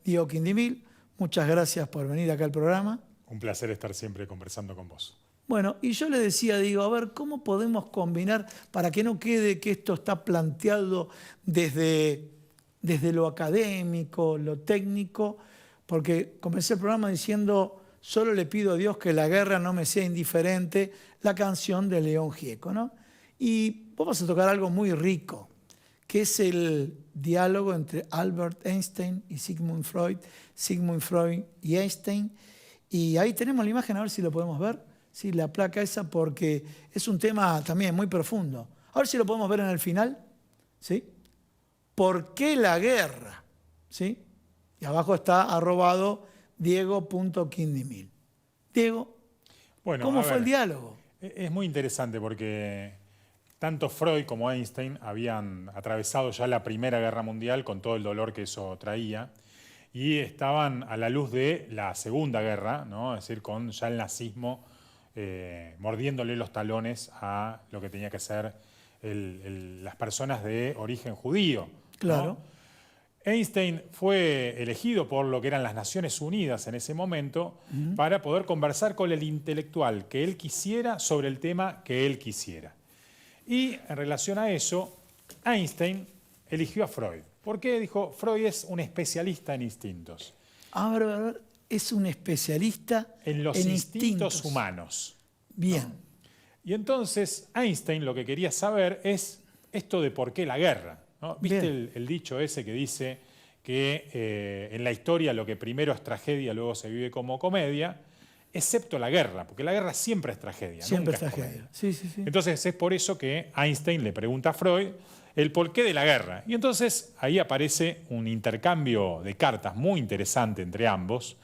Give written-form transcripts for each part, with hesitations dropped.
Diego Quindimil, muchas gracias por venir acá al programa. Un placer estar siempre conversando con vos. Bueno, y yo le decía, digo, a ver, ¿cómo podemos combinar para que no quede que esto está planteado desde lo académico, lo técnico? Porque comencé el programa diciendo, solo le pido a Dios que la guerra no me sea indiferente, la canción de León Gieco, ¿no? Y vamos a tocar algo muy rico, que es el diálogo entre Albert Einstein y Sigmund Freud y Einstein. Y ahí tenemos la imagen, a ver si lo podemos ver. Sí, la placa esa, porque es un tema también muy profundo. A ver si lo podemos ver en el final. ¿Sí? ¿Por qué la guerra? ¿Sí? Y abajo está arrobado Diego.Quindimil. Diego, bueno, ¿cómo fue el diálogo? Es muy interesante porque tanto Freud como Einstein habían atravesado ya la Primera Guerra Mundial con todo el dolor que eso traía y estaban a la luz de la Segunda Guerra, ¿no? Es decir, con ya el nazismo mordiéndole los talones a lo que tenía que ser las personas de origen judío, ¿no? Claro. Einstein fue elegido por lo que eran las Naciones Unidas en ese momento para poder conversar con el intelectual que él quisiera sobre el tema que él quisiera. Y en relación a eso, Einstein eligió a Freud. ¿Por qué? Dijo, Freud es un especialista en instintos. A ver, es un especialista en los instintos humanos. Bien. ¿No? Y entonces Einstein lo que quería saber es esto de por qué la guerra, ¿no? ¿Viste el dicho ese que dice que en la historia lo que primero es tragedia, luego se vive como comedia, excepto la guerra, porque la guerra siempre es tragedia. Siempre nunca es tragedia. Sí, sí, sí. Entonces es por eso que Einstein le pregunta a Freud el porqué de la guerra. Y entonces ahí aparece un intercambio de cartas muy interesante entre ambos,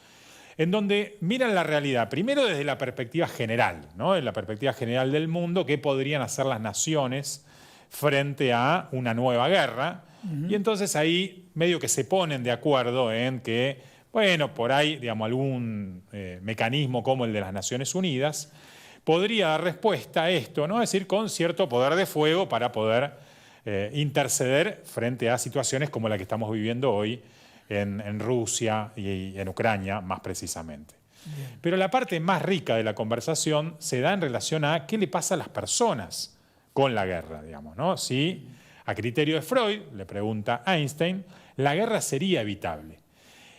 en donde miran la realidad, primero desde la perspectiva general, ¿no? En la perspectiva general del mundo, qué podrían hacer las naciones frente a una nueva guerra. Y entonces ahí medio que se ponen de acuerdo en que, bueno, por ahí, digamos, algún mecanismo como el de las Naciones Unidas podría dar respuesta a esto, ¿no? Es decir, con cierto poder de fuego para poder interceder frente a situaciones como la que estamos viviendo hoy en Rusia y en Ucrania, más precisamente. Bien. Pero la parte más rica de la conversación se da en relación a qué le pasa a las personas con la guerra, digamos, ¿no? Si, a criterio de Freud, le pregunta a Einstein, la guerra sería evitable.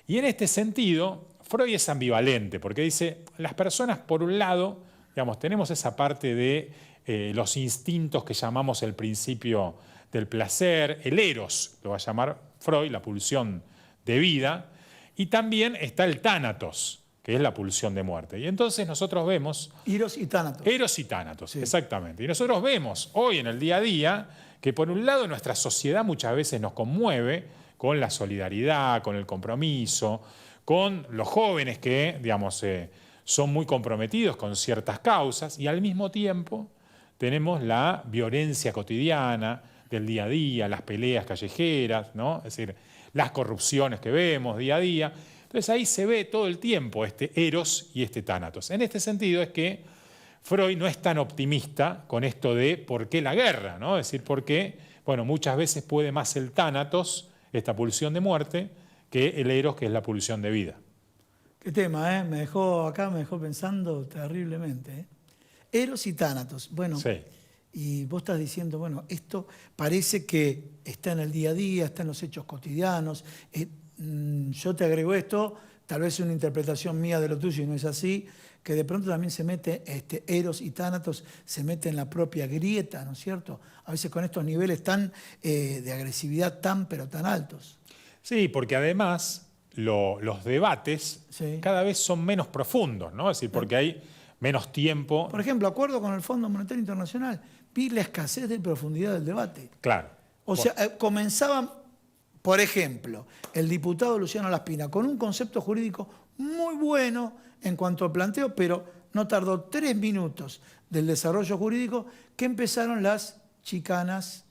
Y en este sentido, Freud es ambivalente, porque dice, las personas, por un lado, digamos, tenemos esa parte de los instintos que llamamos el principio del placer, el eros, lo va a llamar Freud, la pulsión de vida, y también está el tánatos, que es la pulsión de muerte. Y entonces nosotros vemos... Eros y tánatos. Eros y tánatos, sí. Exactamente. Y nosotros vemos hoy en el día a día que por un lado nuestra sociedad muchas veces nos conmueve con la solidaridad, con el compromiso, con los jóvenes que, digamos, son muy comprometidos con ciertas causas, y al mismo tiempo tenemos la violencia cotidiana del día a día, las peleas callejeras, ¿no? Es decir, las corrupciones que vemos día a día. Entonces ahí se ve todo el tiempo este eros y este tánatos. En este sentido es que Freud no es tan optimista con esto de por qué la guerra, ¿no? Es decir, porque, bueno, muchas veces puede más el tánatos, esta pulsión de muerte, que el eros, que es la pulsión de vida. Qué tema, ¿eh? Me dejó pensando terriblemente, ¿eh? Eros y tánatos. Bueno, sí. Y vos estás diciendo, bueno, esto parece que está en el día a día, está en los hechos cotidianos. Yo te agrego esto, tal vez es una interpretación mía de lo tuyo y no es así, que de pronto también se mete, Eros y tánatos se mete en la propia grieta, ¿no es cierto? A veces con estos niveles tan de agresividad pero tan altos. Sí, porque además los debates cada vez son menos profundos, ¿no? Es decir, porque hay menos tiempo. Por ejemplo, acuerdo con el Fondo Monetario Internacional, vi la escasez de profundidad del debate. Claro. O sea, comenzaban, por ejemplo, el diputado Luciano Laspina con un concepto jurídico muy bueno en cuanto al planteo, pero no tardó 3 minutos del desarrollo jurídico que empezaron las chicanas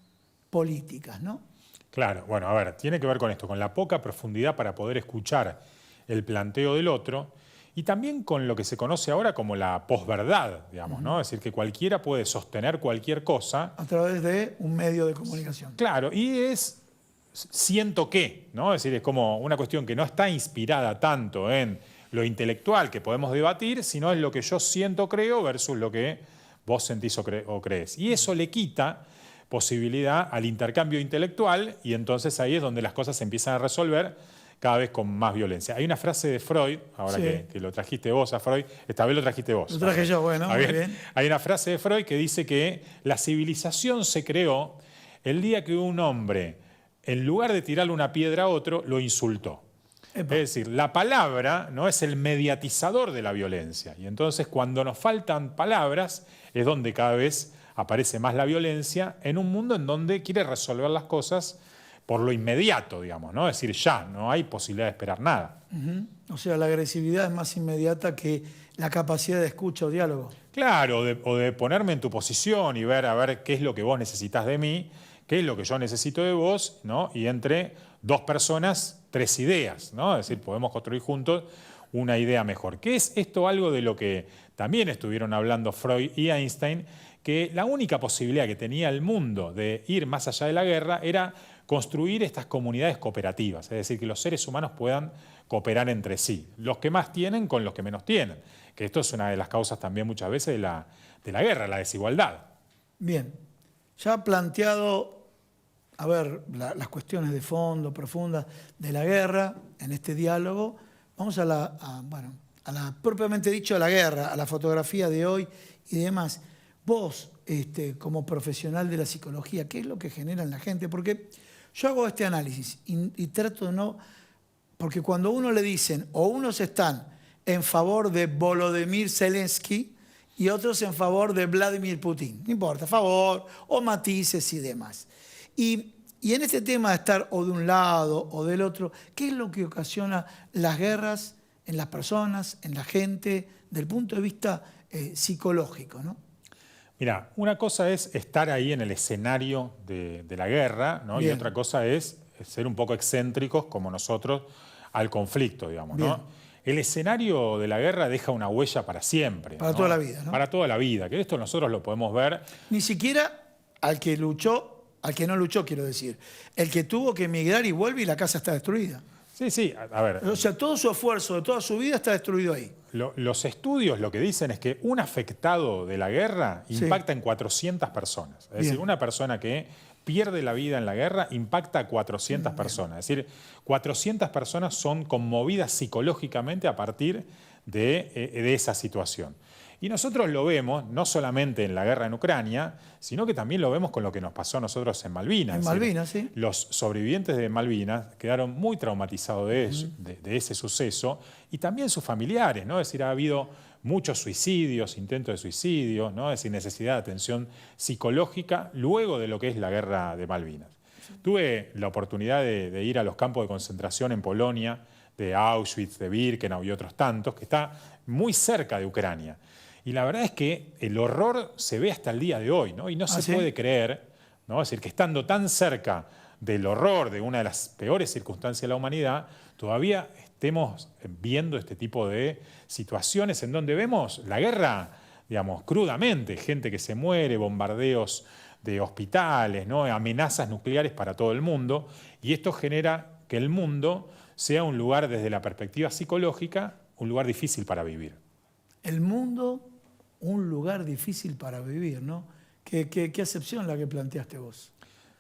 políticas, ¿no? Claro, bueno, a ver, tiene que ver con esto, con la poca profundidad para poder escuchar el planteo del otro, y también con lo que se conoce ahora como la posverdad, digamos, ¿no? Es decir, que cualquiera puede sostener cualquier cosa. A través de un medio de comunicación. Claro, y siento que, ¿no? Es decir, es como una cuestión que no está inspirada tanto en lo intelectual que podemos debatir, sino en lo que yo siento, creo, versus lo que vos sentís o crees. Y eso le quita posibilidad al intercambio intelectual y entonces ahí es donde las cosas se empiezan a resolver cada vez con más violencia. Hay una frase de Freud, ahora que lo trajiste vos a Freud, esta vez lo trajiste vos. Lo traje yo, bueno, muy bien. Hay una frase de Freud que dice que la civilización se creó el día que un hombre, en lugar de tirarle una piedra a otro, lo insultó. Epa. Es decir, la palabra no es el mediatizador de la violencia. Y entonces cuando nos faltan palabras es donde cada vez aparece más la violencia en un mundo en donde quiere resolver las cosas por lo inmediato, digamos, ¿no? Es decir, ya, no hay posibilidad de esperar nada. O sea, la agresividad es más inmediata que la capacidad de escucha o diálogo. Claro, o de ponerme en tu posición y ver a ver qué es lo que vos necesitas de mí, qué es lo que yo necesito de vos, ¿no? Y entre dos personas, tres ideas, ¿no? Es decir, podemos construir juntos una idea mejor. ¿Qué es esto? Algo de lo que también estuvieron hablando Freud y Einstein, que la única posibilidad que tenía el mundo de ir más allá de la guerra era construir estas comunidades cooperativas, es decir, que los seres humanos puedan cooperar entre sí, los que más tienen con los que menos tienen, que esto es una de las causas también muchas veces de la guerra, la desigualdad. Bien, ya planteado, a ver, las cuestiones de fondo, profundas de la guerra en este diálogo, vamos a la propiamente dicho, a la guerra, a la fotografía de hoy y demás. Vos, como profesional de la psicología, ¿qué es lo que genera en la gente? Porque yo hago este análisis y trato de no... Porque cuando a uno le dicen, o unos están en favor de Volodymyr Zelensky y otros en favor de Vladimir Putin, no importa, a favor, o matices y demás. Y en este tema de estar o de un lado o del otro, ¿qué es lo que ocasiona las guerras en las personas, en la gente, del punto de vista psicológico, ¿no? Mira, una cosa es estar ahí en el escenario de la guerra, ¿no? Y otra cosa es ser un poco excéntricos como nosotros al conflicto, digamos, ¿no? El escenario de la guerra deja una huella para siempre. Para toda la vida, ¿no? Para toda la vida, que esto nosotros lo podemos ver. Ni siquiera al que luchó, al que no luchó, quiero decir. El que tuvo que emigrar y vuelve y la casa está destruida. Sí, sí, a ver. O sea, todo su esfuerzo de toda su vida está destruido ahí. Los estudios lo que dicen es que un afectado de la guerra impacta en 400 personas. Es decir, una persona que pierde la vida en la guerra impacta a 400 personas. Es decir, 400 personas son conmovidas psicológicamente a partir de esa situación. Y nosotros lo vemos no solamente en la guerra en Ucrania, sino que también lo vemos con lo que nos pasó a nosotros en Malvinas. En Malvinas, sí. Los sobrevivientes de Malvinas quedaron muy traumatizados de ese suceso y también sus familiares, ¿no? Es decir, ha habido muchos suicidios, intentos de suicidio, ¿no? Es decir, necesidad de atención psicológica luego de lo que es la guerra de Malvinas. Tuve la oportunidad de ir a los campos de concentración en Polonia, de Auschwitz, de Birkenau y otros tantos, que está muy cerca de Ucrania. Y la verdad es que el horror se ve hasta el día de hoy, ¿no? Y no se puede creer, ¿no? Es decir, que estando tan cerca del horror de una de las peores circunstancias de la humanidad, todavía estemos viendo este tipo de situaciones en donde vemos la guerra, digamos, crudamente, gente que se muere, bombardeos de hospitales, ¿no? Amenazas nucleares para todo el mundo, y esto genera que el mundo sea un lugar, desde la perspectiva psicológica, un lugar difícil para vivir. El mundo, un lugar difícil para vivir, ¿no? ¿Qué acepción la que planteaste vos?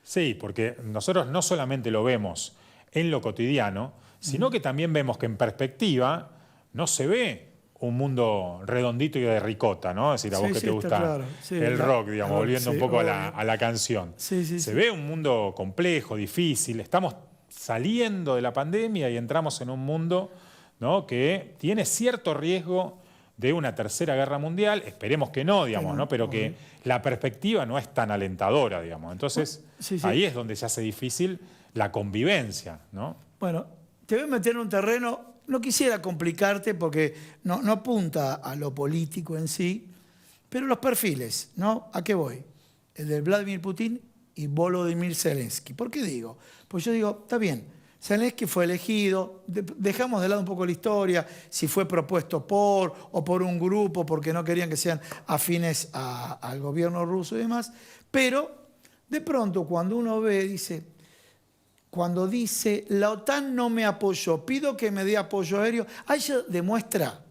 Sí, porque nosotros no solamente lo vemos en lo cotidiano, sino que también vemos que en perspectiva no se ve un mundo redondito y de ricota, ¿no? Es decir, a vos que te gusta el rock, digamos, volviendo un poco a la canción. Se ve un mundo complejo, difícil, estamos saliendo de la pandemia y entramos en un mundo, ¿no? Que tiene cierto riesgo de una tercera guerra mundial, esperemos que no, digamos, ¿no? Pero que la perspectiva no es tan alentadora, digamos. Entonces, ahí es donde se hace difícil la convivencia, ¿no? Bueno, te voy a meter en un terreno, no quisiera complicarte porque no apunta a lo político en sí, pero los perfiles, ¿no? ¿A qué voy? El de Vladimir Putin y Volodymyr Zelensky. ¿Por qué digo? Pues yo digo, está bien, Zelensky fue elegido, dejamos de lado un poco la historia, si fue propuesto o por un grupo, porque no querían que sean afines al gobierno ruso y demás, pero de pronto cuando uno ve, dice, cuando dice, la OTAN no me apoyó, pido que me dé apoyo aéreo, ahí se demuestra,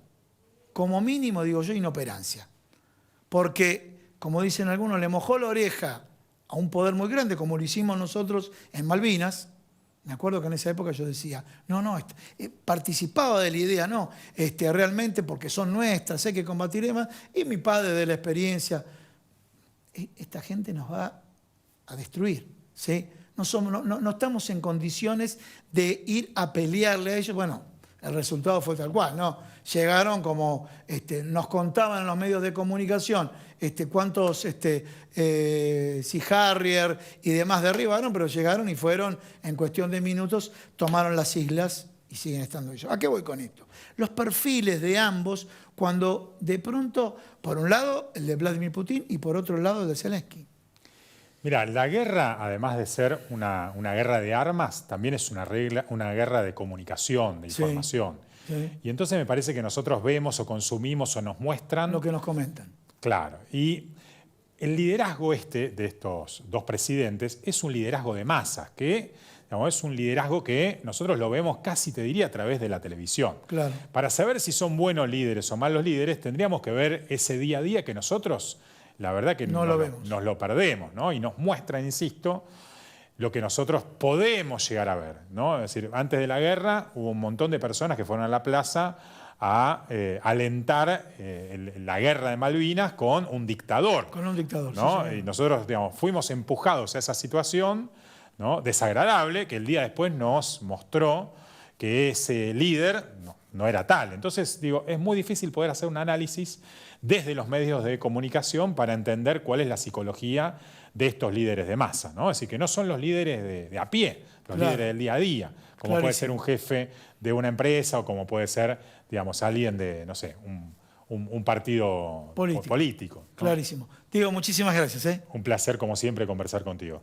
como mínimo, digo yo, inoperancia. Porque, como dicen algunos, le mojó la oreja a un poder muy grande, como lo hicimos nosotros en Malvinas. Me acuerdo que en esa época yo decía, participaba de la idea, realmente porque son nuestras, hay que combatir más. Y mi padre de la experiencia, esta gente nos va a destruir, ¿sí? No estamos en condiciones de ir a pelearle a ellos. Bueno, el resultado fue tal cual, ¿no? Llegaron como nos contaban en los medios de comunicación cuántos Sea Harrier y demás derribaron, pero llegaron y fueron, en cuestión de minutos, tomaron las islas y siguen estando ellos. ¿A qué voy con esto? Los perfiles de ambos, cuando de pronto, por un lado, el de Vladimir Putin y por otro lado, el de Zelensky. Mira, la guerra, además de ser una guerra de armas, también es una guerra de comunicación, de información. Sí. Y entonces me parece que nosotros vemos o consumimos o nos muestran... Lo que nos comentan. Claro. Y el liderazgo de estos dos presidentes es un liderazgo de masas, que es un liderazgo que nosotros lo vemos casi, te diría, a través de la televisión. Claro. Para saber si son buenos líderes o malos líderes, tendríamos que ver ese día a día que nosotros... La verdad que nos lo perdemos, ¿no? Y nos muestra, insisto, lo que nosotros podemos llegar a ver, ¿no? Es decir, antes de la guerra hubo un montón de personas que fueron a la plaza a alentar la guerra de Malvinas con un dictador. Con un dictador, ¿no? Sí. Y nosotros, fuimos empujados a esa situación, ¿no? Desagradable, que el día después nos mostró que ese líder no era tal. Entonces, es muy difícil poder hacer un análisis desde los medios de comunicación para entender cuál es la psicología de estos líderes de masa, ¿no? Es decir, que no son los líderes de a pie, los líderes del día a día, como puede ser un jefe de una empresa o como puede ser, alguien de, no sé, un partido político, ¿no? Clarísimo. Diego, muchísimas gracias. Un placer, como siempre, conversar contigo.